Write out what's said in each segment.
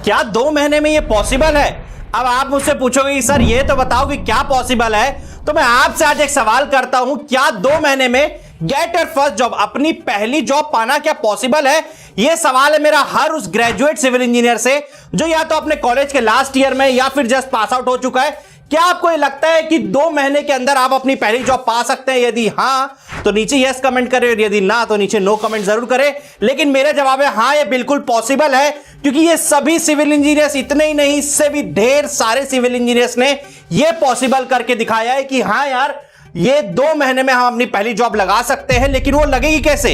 क्या 2 महीने में ये पॉसिबल है? अब आप मुझसे पूछोगे कि सर ये तो बताओ कि क्या पॉसिबल है, तो मैं आपसे आज एक सवाल करता हूं, क्या 2 महीने में गेट योर फर्स्ट जॉब, अपनी पहली जॉब पाना क्या पॉसिबल है? यह सवाल है मेरा हर उस ग्रेजुएट सिविल इंजीनियर से जो या तो अपने कॉलेज के लास्ट ईयर में या फिर जस्ट पास आउट हो चुका है। क्या आपको ये लगता है कि 2 महीने के अंदर आप अपनी पहली जॉब पा सकते हैं? यदि हां तो नीचे यस कमेंट करें और यदि ना तो नीचे नो कमेंट जरूर करें। लेकिन मेरा जवाब है हां, ये बिल्कुल पॉसिबल है, क्योंकि ये सभी सिविल इंजीनियर्स, इतने ही नहीं इससे भी ढेर सारे सिविल इंजीनियर्स ने ये पॉसिबल करके दिखाया है कि हां यार, ये 2 महीने में हम अपनी पहली जॉब लगा सकते हैं। लेकिन वो लगेगी कैसे?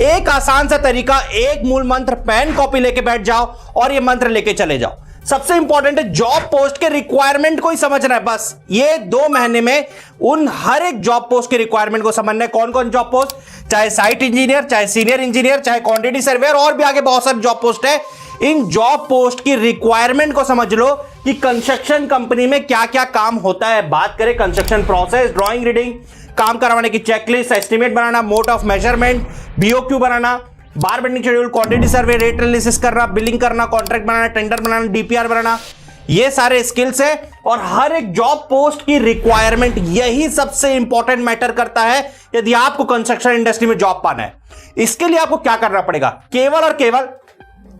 एक आसान सा तरीका, एक मूल मंत्र, पेन कॉपी लेके बैठ जाओ और ये मंत्र लेके चले जाओ। सबसे इंपॉर्टेंट है जॉब पोस्ट के रिक्वायरमेंट को ही समझना है। बस ये 2 महीने में उन हर एक जॉब पोस्ट के रिक्वायरमेंट को समझना है। कौन कौन जॉब पोस्ट, चाहे साइट इंजीनियर, चाहे सीनियर इंजीनियर, चाहे क्वांटिटी सर्वेयर और भी आगे बहुत सारे जॉब पोस्ट है। इन जॉब पोस्ट की रिक्वायरमेंट को समझ लो कि कंस्ट्रक्शन कंपनी में क्या क्या काम होता है। बात करें कंस्ट्रक्शन प्रोसेस, ड्राइंग, रीडिंग, काम करवाने की checklist, estimate banana, mode of measurement, BOQ banana, bar bending schedule, quantity survey, rate analysis करना, बिलिंग करना, कॉन्ट्रैक्ट बनाना, टेंडर बनाना, डीपीआर बनाना, ये सारे स्किल्स है। और हर एक जॉब पोस्ट की रिक्वायरमेंट, यही सबसे इंपॉर्टेंट मैटर करता है यदि आपको कंस्ट्रक्शन इंडस्ट्री में जॉब पाना है। इसके लिए आपको क्या करना पड़ेगा? केवल और केवल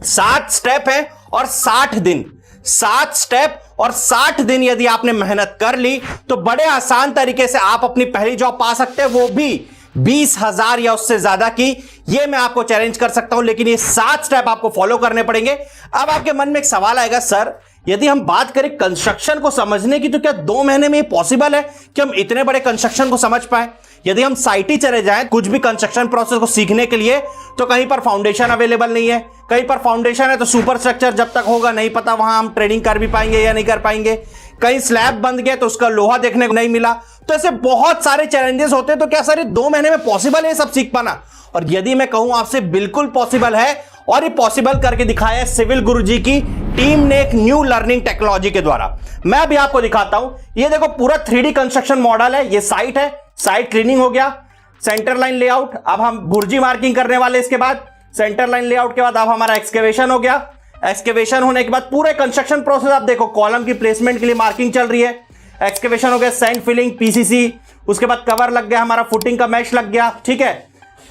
7 स्टेप है और 60 दिन। 7 स्टेप और 60 दिन यदि आपने मेहनत कर ली तो बड़े आसान तरीके से आप अपनी पहली जॉब पा सकते हैं, वो भी 20,000 या उससे ज्यादा की। ये मैं आपको चैलेंज कर सकता हूं, लेकिन ये 7 स्टेप आपको फॉलो करने पड़ेंगे। अब आपके मन में एक सवाल आएगा, सर यदि हम बात करें कंस्ट्रक्शन को समझने की, तो क्या 2 महीने में ये पॉसिबल है कि हम इतने बड़े कंस्ट्रक्शन को समझ पाए? यदि हम साइट ही चले जाएं कुछ भी कंस्ट्रक्शन प्रोसेस को सीखने के लिए, तो कहीं पर फाउंडेशन अवेलेबल नहीं है, कहीं पर फाउंडेशन है तो सुपर स्ट्रक्चर जब तक होगा नहीं पता वहां हम ट्रेडिंग कर भी पाएंगे या नहीं कर पाएंगे, कहीं स्लैब बंद गया तो उसका लोहा देखने को नहीं मिला। तो ऐसे बहुत सारे चैलेंजेस होते हैं। तो क्या सर 2 महीने में पॉसिबल है सब सीख पाना? और यदि मैं कहूं आपसे, बिल्कुल पॉसिबल है, और ये पॉसिबल करके दिखाया है सिविल गुरुजी की टीम ने एक न्यू लर्निंग टेक्नोलॉजी के द्वारा। मैं अभी आपको दिखाता हूं। ये देखो पूरा 3D कंस्ट्रक्शन मॉडल है। ये साइट है, साइट क्लीनिंग हो गया, सेंटर लाइन लेआउट, अब हम बुर्जी मार्किंग करने वाले। इसके बाद सेंटर लाइन लेआउट के बाद अब हमारा एक्सकेवेशन हो गया। एक्सकेवेशन होने के बाद पूरे कंस्ट्रक्शन प्रोसेस आप देखो, कॉलम की प्लेसमेंट के लिए मार्किंग चल रही है। एक्सकेवेशन हो गया, सैंड फिलिंग, पीसीसी, उसके बाद कवर लग गया, हमारा फुटिंग का मैश लग गया, ठीक है,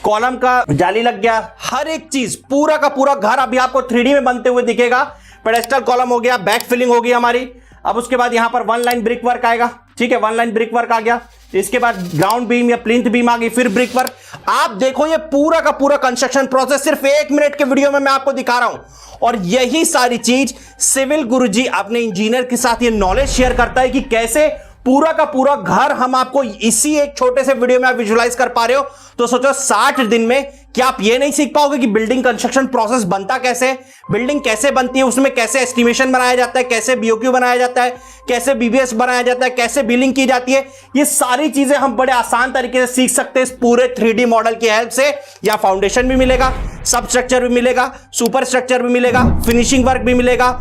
कॉलम का जाली लग गया। हर एक चीज, पूरा का पूरा घर अभी आपको 3D में बनते हुए दिखेगा। पेडेस्टल कॉलम हो गया, बैक फिलिंग होगी हमारी। अब उसके बाद यहां पर 1 लाइन ब्रिक वर्क आएगा, ठीक है, 1 लाइन ब्रिक वर्क आ गया। इसके बाद ग्राउंड बीम या प्लिंथ बीम आ गई, फिर ब्रिक वर्क। आप देखो ये पूरा का पूरा कंस्ट्रक्शन प्रोसेस सिर्फ 1 मिनट के वीडियो में मैं आपको दिखा रहा हूं। और यही सारी चीज सिविल गुरुजी अपने इंजीनियर के साथ ये नॉलेज शेयर करता है कि कैसे पूरा का पूरा घर हम आपको इसी एक छोटे से वीडियो में आप विजुलाइज कर पा रहे हो। तो सोचो 60 दिन में क्या आप ये नहीं सीख पाओगे कि बिल्डिंग कंस्ट्रक्शन प्रोसेस बनता कैसे, बिल्डिंग कैसे बनती है, उसमें कैसे एस्टिमेशन बनाया जाता है, कैसे बीओक्यू बनाया जाता है, कैसे बीबीएस बनाया जाता है, कैसे बिलिंग की जाती है। ये सारी चीजें हम बड़े आसान तरीके से सीख सकते हैं इस पूरे 3D मॉडल की हेल्प से। या फाउंडेशन भी मिलेगा, सब स्ट्रक्चर भी मिलेगा, सुपर स्ट्रक्चर भी मिलेगा, फिनिशिंग वर्क भी मिलेगा,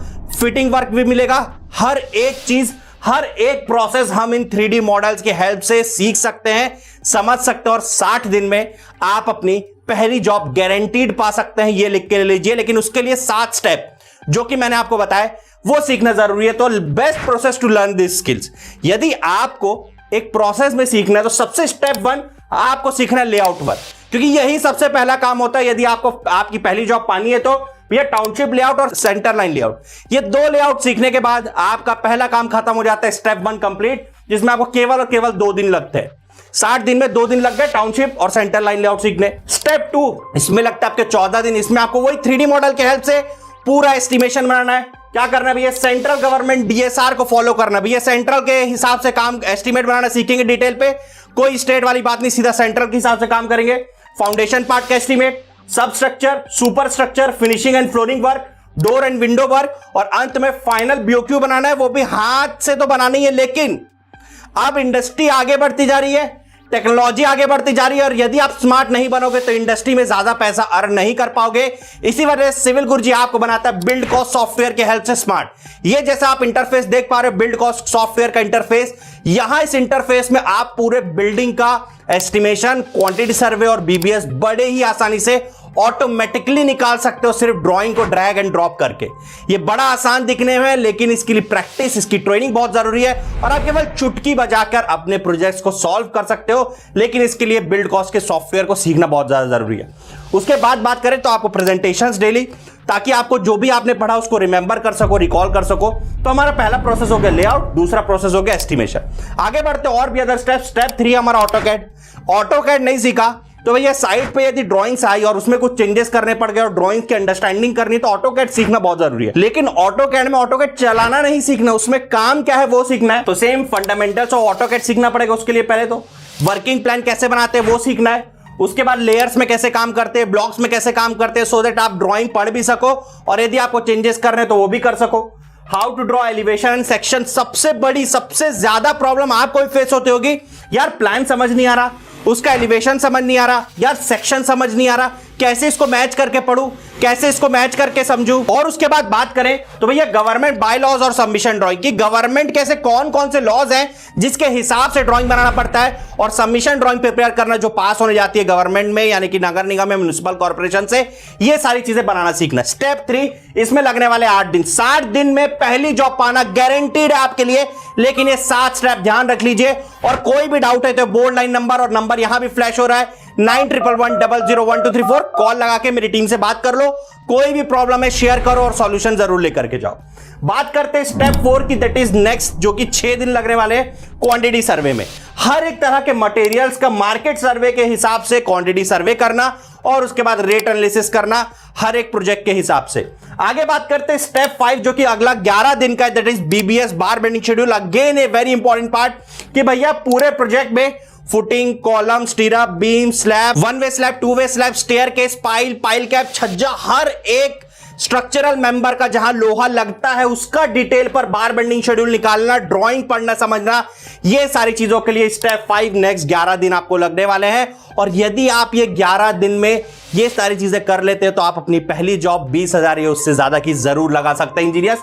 फिटिंग वर्क भी मिलेगा। हर एक चीज, हर एक प्रोसेस हम इन 3D मॉडल्स की हेल्प से सीख सकते हैं, समझ सकते हैं, और 60 दिन में आप अपनी पहली जॉब गारंटीड पा सकते हैं। ये लिख के लीजिए। लेकिन उसके लिए 7 स्टेप जो कि मैंने आपको बताया वो सीखना जरूरी है। तो best process to learn this skills, यदि आपको एक प्रोसेस में सीखना है तो सबसे स्टेप 1 आपको सीखना है लेआउट वर्क, क्योंकि यही सबसे पहला काम होता है। यदि आपको आपकी पहली जॉब पानी है तो ये टाउनशिप लेआउट और सेंटर लाइन लेआउट, ये 2 लेआउट सीखने के बाद आपका पहला काम खत्म हो जाता है, स्टेप 1 कंप्लीट, जिसमें आपको केवल और केवल 2 दिन लगते हैं। 60 दिन में 2 दिन लग गए टाउनशिप और सेंटर लाइन लेआउट सीखने। स्टेप 2 इसमें लगता है आपके 14 दिन। इसमें आपको वही 3D मॉडल की हेल्प से पूरा एस्टिमेशन बनाना है। क्या करना है भैया? सेंट्रल गवर्नमेंट DSR को फॉलो करना भैया, सेंट्रल के हिसाब से काम एस्टिमेट बनाना सीखेंगे डिटेल पे। कोई स्टेट वाली बात नहीं, सीधा सेंट्रल के हिसाब से काम करेंगे। फाउंडेशन पार्ट का एस्टिमेट, सब structure, super structure, finishing and flooring work, door and window work, और अंत में फाइनल बीओक्यू बनाना है। वो भी हाथ से तो बनाना ही है, लेकिन अब इंडस्ट्री आगे बढ़ती जा रही है, टेक्नोलॉजी आगे बढ़ती जा रही है, और यदि आप स्मार्ट नहीं बनोगे तो इंडस्ट्री में ज्यादा पैसा अर्न नहीं कर पाओगे। इसी वजह से सिविल गुरुजी आपको बनाता है बिल्ड कॉस्ट सॉफ्टवेयर की हेल्प से स्मार्ट। ये जैसा आप इंटरफेस देख पा रहे हो, बिल्ड कॉस्ट सॉफ्टवेयर का इंटरफेस, यहां इस इंटरफेस में आप पूरे बिल्डिंग का एस्टिमेशन, क्वांटिटी सर्वे और बीबीएस बड़े ही आसानी से ऑटोमेटिकली निकाल सकते हो सिर्फ ड्राइंग को ड्रैग एंड ड्रॉप करके। ये बड़ा आसान दिखने में, लेकिन इसके लिए प्रैक्टिस, इसकी ट्रेनिंग बहुत जरूरी है और आप केवल चुटकी बजाकर अपने प्रोजेक्ट्स को सॉल्व कर सकते हो, लेकिन इसके लिए बिल्ड कॉस्ट के सॉफ्टवेयर को सीखना बहुत ज्यादा जरूरी है। उसके बाद बात करें तो आपको प्रेजेंटेशंस डेली, ताकि आपको जो भी आपने पढ़ा उसको रिमेंबर कर सको, रिकॉल कर सको। तो हमारा पहला प्रोसेस हो गया लेआउट, दूसरा प्रोसेस हो गया एस्टिमेशन। आगे बढ़ते और भी अदर स्टेप। स्टेप 3 हमारा ऑटोकैड। ऑटोकैड नहीं सीखा तो भैया साइट पे यदि ड्राइंग्स आई और उसमें कुछ चेंजेस करने पड़ गए और ड्राइंग्स की अंडरस्टैंडिंग करनी, तो ऑटोकैड सीखना बहुत जरूरी है। लेकिन ऑटोकैड में ऑटोकैड चलाना नहीं सीखना, उसमें काम क्या है वो सीखना है। तो सेम फंडामेंटल्स ऑफ ऑटोकैड सीखना पड़ेगा उसके लिए। पहले तो वर्किंग प्लान कैसे बनाते हैं वो सीखना है। उसके बाद लेयर्स में कैसे काम करते हैं, ब्लॉक्स में कैसे काम करते हैं, सो दैट आप ड्राइंग पढ़ भी सको और यदि आपको चेंजेस करने हैं तो वो भी कर सको। How to draw elevation and section. सबसे बड़ी, सबसे ज्यादा प्रॉब्लम आपको फेस होती होगी, यार प्लान समझ नहीं आ रहा, उसका एलिवेशन समझ नहीं आ रहा, यार सेक्शन समझ नहीं आ रहा, कैसे इसको मैच करके पढ़ूं, कैसे इसको मैच करके समझूं। और उसके बाद बात करें तो भैया गवर्नमेंट बाय लॉज और सबमिशन ड्राइंग की। गवर्नमेंट कैसे, कौन कौन से लॉज हैं जिसके हिसाब से ड्राइंग बनाना पड़ता है, और सबमिशन ड्राइंग प्रिपेयर करना जो पास होने जाती है गवर्नमेंट में, यानी कि नगर निगम में, म्युनिसिपल कॉर्पोरेशन से, ये सारी चीजें बनाना सीखना। स्टेप 3, इसमें लगने वाले 8 दिन। 60 दिन में पहली जॉब पाना गारंटीड है आपके लिए, लेकिन ये 7 स्टेप ध्यान रख लीजिए। और कोई भी डाउट है तो बोर्ड लाइन नंबर और नंबर यहां भी फ्लैश हो रहा है 9111001234, कॉल लगा के मेरी टीम से बात कर लो। कोई भी प्रॉब्लम है शेयर करो और सॉल्यूशन जरूर लेकर के जाओ। बात करते हैं स्टेप 4 की, दैट इज नेक्स्ट, जो कि 6 दिन लगने वाले हैं क्वांटिटी सर्वे में। हर एक तरह के मटेरियल्स का मार्केट सर्वे के हिसाब से क्वांटिटी सर्वे करना और उसके बाद रेट एनालिसिस करना हर एक प्रोजेक्ट के हिसाब से। आगे बात करते हैं स्टेप 5, जो कि अगला 11 दिन का है, that is BBS bar bending schedule. Again a very important part कि भैया पूरे प्रोजेक्ट में footing, column, stirrup, beam, slab, one way slab, two way slab, staircase, pile, pile cap, छज्जा, हर एक स्ट्रक्चरल मेंबर का जहां लोहा लगता है उसका डिटेल पर बार बेंडिंग शेड्यूल निकालना, ड्राइंग पढ़ना, समझना, ये सारी चीजों के लिए स्टेप 5 नेक्स्ट 11 दिन आपको लगने वाले हैं। और यदि आप ये 11 दिन में ये सारी चीजें कर लेते हैं तो आप अपनी पहली जॉब 20,000 या उससे ज्यादा की जरूर लगा सकते हैं इंजीनियर्स।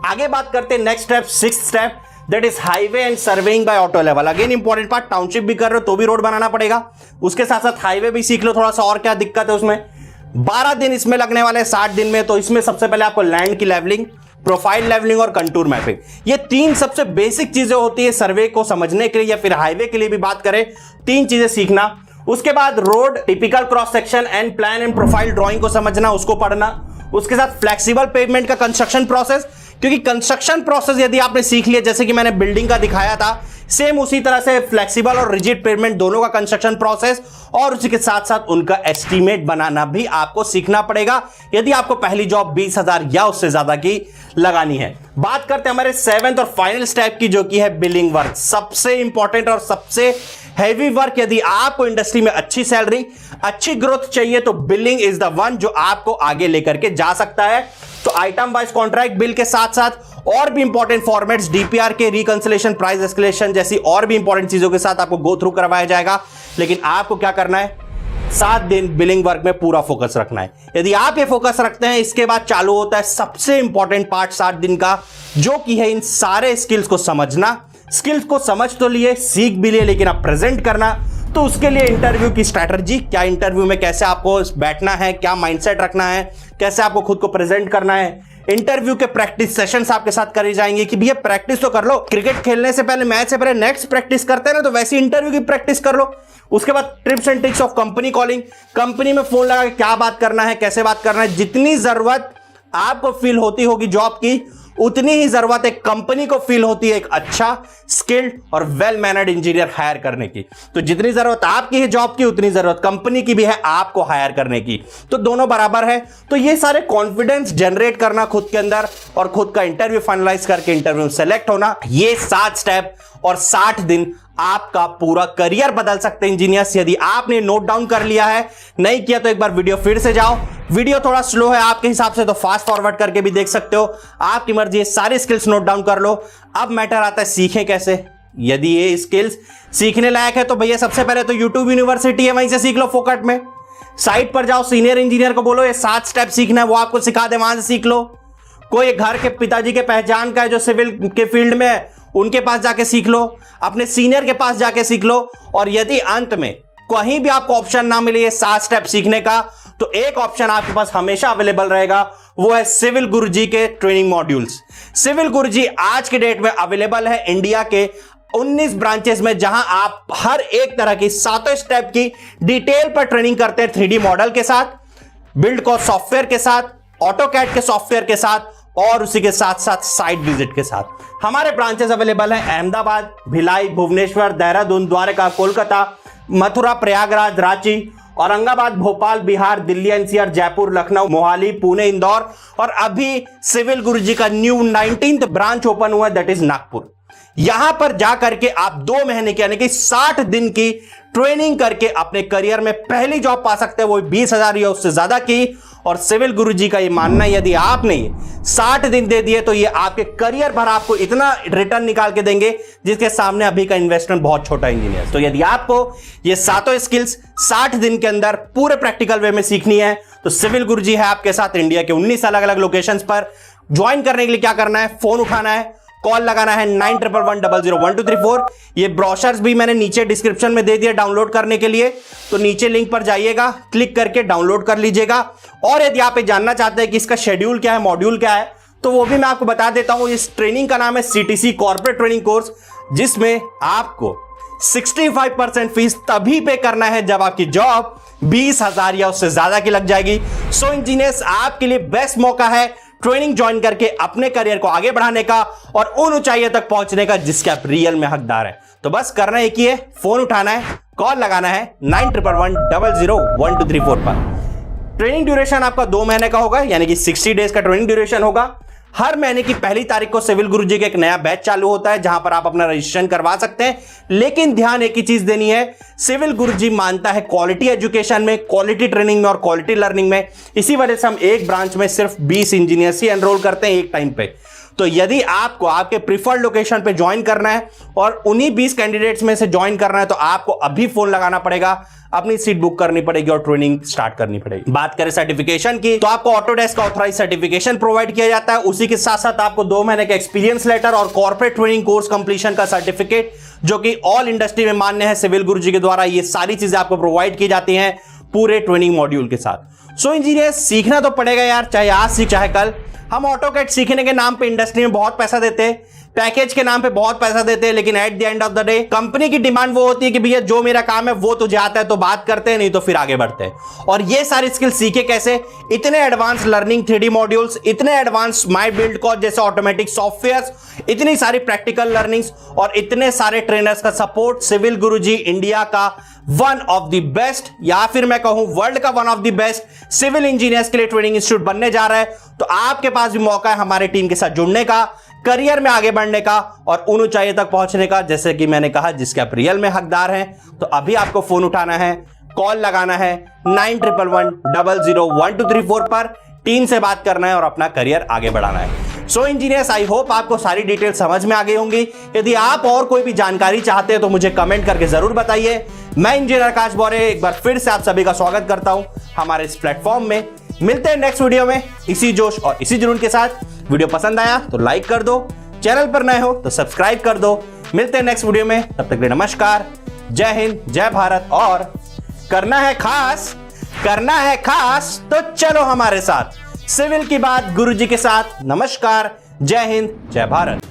आगे बात करते हैं next step, 6th step, that is highway and surveying by auto level. Again important part, township भी कर रहे हो तो भी रोड बनाना पड़ेगा, उसके साथ साथ हाईवे भी सीख लो थोड़ा सा, और क्या दिक्कत है उसमें। 12 दिन इसमें लगने वाले हैं 60 दिन में। तो इसमें सबसे पहले आपको लैंड की लेवलिंग, प्रोफाइल लेवलिंग और कंटूर मैपिंग, ये 3 सबसे बेसिक चीजें होती है सर्वे को समझने के लिए, या फिर हाईवे के लिए भी बात करें, 3 चीजें सीखना। उसके बाद road typical cross section and plan and profile drawing को समझना, उसको पढ़ना। उसके साथ फ्लेक्सिबल पेवमेंट का कंस्ट्रक्शन प्रोसेस, क्योंकि कंस्ट्रक्शन प्रोसेस यदि आपने सीख लिया, जैसे कि मैंने बिल्डिंग का दिखाया था, सेम उसी तरह से फ्लेक्सिबल और रिजिड पेवमेंट दोनों का कंस्ट्रक्शन प्रोसेस, और उसी के साथ साथ उनका एस्टीमेट बनाना भी आपको सीखना पड़ेगा यदि आपको पहली जॉब 20,000 या उससे ज्यादा की लगानी है। बात करते हैं हमारे 7th और फाइनल स्टेप की, जो कि है बिलिंग वर्क। सबसे इंपॉर्टेंट और सबसे हैवी वर्क। यदि आपको इंडस्ट्री में अच्छी सैलरी, अच्छी ग्रोथ चाहिए तो बिलिंग इज द वन जो आपको आगे लेकर के जा सकता है। तो आइटम वाइज कॉन्ट्रैक्ट बिल के साथ साथ और भी इंपॉर्टेंट फॉर्मेट्स, डीपीआर के, रिकंसिलेशन, प्राइस एस्केलेशन जैसी और भी इंपॉर्टेंट चीजों के साथ आपको गो थ्रू करवाया जाएगा। लेकिन आपको क्या करना है, 7 दिन बिलिंग वर्क में पूरा फोकस रखना है। यदि आप ये फोकस रखते हैं, इसके बाद चालू होता है सबसे इंपॉर्टेंट पार्ट 7 दिन का, जो कि है इन सारे स्किल्स को समझना। स्किल्स को समझ तो लिए, सीख भी लिए, लेकिन अब प्रेजेंट करना। तो उसके लिए इंटरव्यू की स्ट्रैटेजी, क्या इंटरव्यू में कैसे आपको बैठना है, क्या माइंडसेट रखना है, कैसे आपको खुद को प्रेजेंट करना है। इंटरव्यू के प्रैक्टिस सेशंस आपके साथ करे जाएंगे कि भैया प्रैक्टिस तो कर लो, क्रिकेट खेलने से पहले, मैच से पहले नेक्स्ट प्रैक्टिस करते हैं ना, तो वैसी इंटरव्यू की प्रैक्टिस कर लो। उसके बाद trips and tricks of company calling, company में फोन लगा के क्या बात करना है, कैसे बात करना है। जितनी जरूरत आपको फील होती होगी जॉब की, उतनी ही जरूरत एक कंपनी को फील होती है एक अच्छा, स्किल्ड और वेल मैनर्ड इंजीनियर हायर करने की। तो जितनी जरूरत आपकी है जॉब की, उतनी जरूरत कंपनी की भी है आपको हायर करने की। तो दोनों बराबर है। तो ये सारे कॉन्फिडेंस जनरेट करना खुद के अंदर और खुद का इंटरव्यू फाइनलाइज करके इंटरव्यू सेलेक्ट होना, ये 7 स्टेप और 60 दिन आपका पूरा करियर बदल सकते हैं इंजीनियर्स। यदि आपने नोट डाउन कर लिया है, नहीं किया तो एक बार वीडियो फिर से जाओ। वीडियो थोड़ा स्लो है आपके हिसाब से तो फास्ट फॉरवर्ड करके भी देख सकते हो, आपकी मर्जी है। सारे स्किल्स नोट डाउन कर लो। अब मैटर आता है सीखें कैसे। यदि ये स्किल्स सीखने लायक है तो भैया सबसे पहले तो यूट्यूब यूनिवर्सिटी है, वहीं से सीख लो फोकट में। साइट पर जाओ, सीनियर इंजीनियर को बोलो ये 7 स्टेप सीखना है, वो आपको सिखा दे, वहां से सीख लो। कोई घर के पिताजी के पहचान का है जो सिविल के फील्ड में है, उनके पास जाके सीख लो, अपने सीनियर के पास जाके सीख लो। और यदि अंत में कहीं भी आपको ऑप्शन ना मिले ये 7 स्टेप सीखने का, तो एक ऑप्शन आपके पास हमेशा अवेलेबल रहेगा, वो है सिविल गुरुजी के ट्रेनिंग मॉड्यूल्स। सिविल गुरुजी आज के डेट में अवेलेबल है इंडिया के 19 ब्रांचेस में, जहां आप हर एक तरह की 7 स्टेप की डिटेल पर ट्रेनिंग करते हैं, 3D मॉडल के साथ, बिल्ड कॉस्ट सॉफ्टवेयर के साथ, ऑटोकैड के सॉफ्टवेयर के साथ और उसी के साथ साथ साइट विजिट के साथ। हमारे ब्रांचेस अवेलेबल हैं अहमदाबाद, भिलाई, भुवनेश्वर, देहरादून, द्वारका, कोलकाता, मथुरा, प्रयागराज, रांची, औरंगाबाद, भोपाल, बिहार, दिल्ली एनसीआर, जयपुर, लखनऊ, मोहाली, पुणे, इंदौर और अभी सिविल गुरुजी का न्यू 19th ब्रांच ओपन हुआ, दैट इज नागपुर। यहां पर जाकर के आप 2 महीने की यानी कि 60 दिन की ट्रेनिंग करके अपने करियर में पहली जॉब पा सकते हैं, वो 20,000 या उससे ज्यादा की। और सिविल गुरुजी का ये मानना है, यदि आपने 60 दिन दे दिए तो ये आपके करियर भर आपको इतना रिटर्न निकाल के देंगे जिसके सामने अभी का इन्वेस्टमेंट बहुत छोटा इंजीनियर। तो यदि आपको ये 7 स्किल्स 60 दिन के अंदर पूरे प्रैक्टिकल वे में सीखनी है तो सिविल गुरुजी है आपके साथ इंडिया के 19 अलग अलग लोकेशंस पर। ज्वाइन करने के लिए क्या करना है, फोन उठाना है, कॉल लगाना है 9111001234। ये ब्रोशर्स भी मैंने नीचे डिस्क्रिप्शन में दे दिया डाउनलोड करने के लिए, तो नीचे लिंक पर जाइएगा, क्लिक करके डाउनलोड कर लीजिएगा। और यदि आप ये जानना चाहते हैं कि इसका शेड्यूल क्या है, मॉड्यूल क्या है, तो वो भी मैं आपको बता देता हूं। इस ट्रेनिंग का नाम है CTC कॉर्पोरेट ट्रेनिंग कोर्स, जिसमें आपको 65% फीस तभी पे करना है जब आपकी जॉब 20,000 या उससे ज्यादा की लग जाएगी। सो इंजीनियर्स, आपके लिए बेस्ट मौका है ट्रेनिंग ज्वाइन करके अपने करियर को आगे बढ़ाने का और उन ऊंचाइयों तक पहुंचने का जिसके आप रियल में हकदार हैं। तो बस करना एक ही है, फोन उठाना है, कॉल लगाना है 9111001234 पर। ट्रेनिंग ड्यूरेशन आपका 2 महीने का होगा, यानी कि 60 डेज का ट्रेनिंग ड्यूरेशन होगा। हर महीने की पहली तारीख को सिविल गुरुजी का एक नया बैच चालू होता है जहां पर आप अपना रजिस्ट्रेशन करवा सकते हैं। लेकिन ध्यान एक ही चीज देनी है, सिविल गुरुजी मानता है क्वालिटी एजुकेशन में, क्वालिटी ट्रेनिंग में और क्वालिटी लर्निंग में। इसी वजह से हम एक ब्रांच में सिर्फ 20 इंजीनियर्स ही एनरोल करते हैं एक टाइम पे। तो यदि आपको आपके प्रिफर्ड लोकेशन पे ज्वाइन करना है और उन्हीं 20 कैंडिडेट्स में से ज्वाइन करना है तो आपको अभी फोन लगाना पड़ेगा, अपनी सीट बुक करनी पड़ेगी और ट्रेनिंग स्टार्ट करनी पड़ेगी। बात करें सर्टिफिकेशन की, तो आपको ऑटोडेस्क का ऑथराइज सर्टिफिकेशन प्रोवाइड किया जाता है। उसी के साथ साथ आपको 2 महीने का एक्सपीरियंस लेटर और कॉर्पोरेट ट्रेनिंग कोर्स कंप्लीशन का सर्टिफिकेट, जो कि ऑल इंडस्ट्री में मान्य है सिविल गुरुजी के द्वारा, ये सारी चीजें आपको प्रोवाइड की जाती हैं पूरे ट्रेनिंग मॉड्यूल के साथ। सो इंजीनियर, सीखना तो पड़ेगा यार, चाहे आज सीख चाहे कल। हम ऑटोकैड सीखने के नाम पे इंडस्ट्री में बहुत पैसा देते हैं, पैकेज के नाम पे बहुत पैसा देते हैं, लेकिन at the end of the day company की डिमांड वो होती है कि भैया जो मेरा काम है वो तुझे आता है तो बात करते हैं, नहीं तो फिर आगे बढ़ते हैं। और ये सारी स्किल सीखे कैसे? इतने एडवांस लर्निंग 3D मॉड्यूल्स, इतने एडवांस माई बिल्ड कॉस्ट जैसे ऑटोमेटिक सॉफ्टवेयर्स, इतनी सारी प्रैक्टिकल लर्निंग्स और इतने सारे ट्रेनर्स का सपोर्ट। सिविल गुरुजी इंडिया का वन ऑफ द बेस्ट, या फिर मैं कहूं वर्ल्ड का one of the best civil engineers के लिए ट्रेनिंग इंस्टीट्यूट बनने जा रहा है। तो आपके पास भी मौका है हमारे टीम के साथ जुड़ने का, करियर में आगे बढ़ने का और उन ऊंचाइयों तक पहुंचने का, जैसे कि मैंने कहा, जिसके आप रियल में हकदार हैं। तो अभी आपको फोन उठाना है, कॉल लगाना है 9111001234 पर, टीम से बात करना है और अपना करियर आगे बढ़ाना है। सो इंजीनियर्स, आई होप आपको सारी डिटेल समझ में आ गई होंगी। यदि आप और कोई भी जानकारी चाहते हैं तो मुझे कमेंट करके जरूर बताइए। मैं इंजीनियर आकाश बौरे एक बार फिर से आप सभी का स्वागत करता हूं हमारे इस प्लेटफॉर्म में। मिलते हैं नेक्स्ट वीडियो में इसी जोश और इसी जुनून के साथ। वीडियो पसंद आया तो लाइक कर दो, चैनल पर नए हो तो सब्सक्राइब कर दो। मिलते हैं नेक्स्ट वीडियो में, तब तक के लिए नमस्कार, जय हिंद, जय भारत। और करना है खास तो चलो हमारे साथ, सिविल की बात गुरुजी के साथ। नमस्कार, जय हिंद, जय भारत।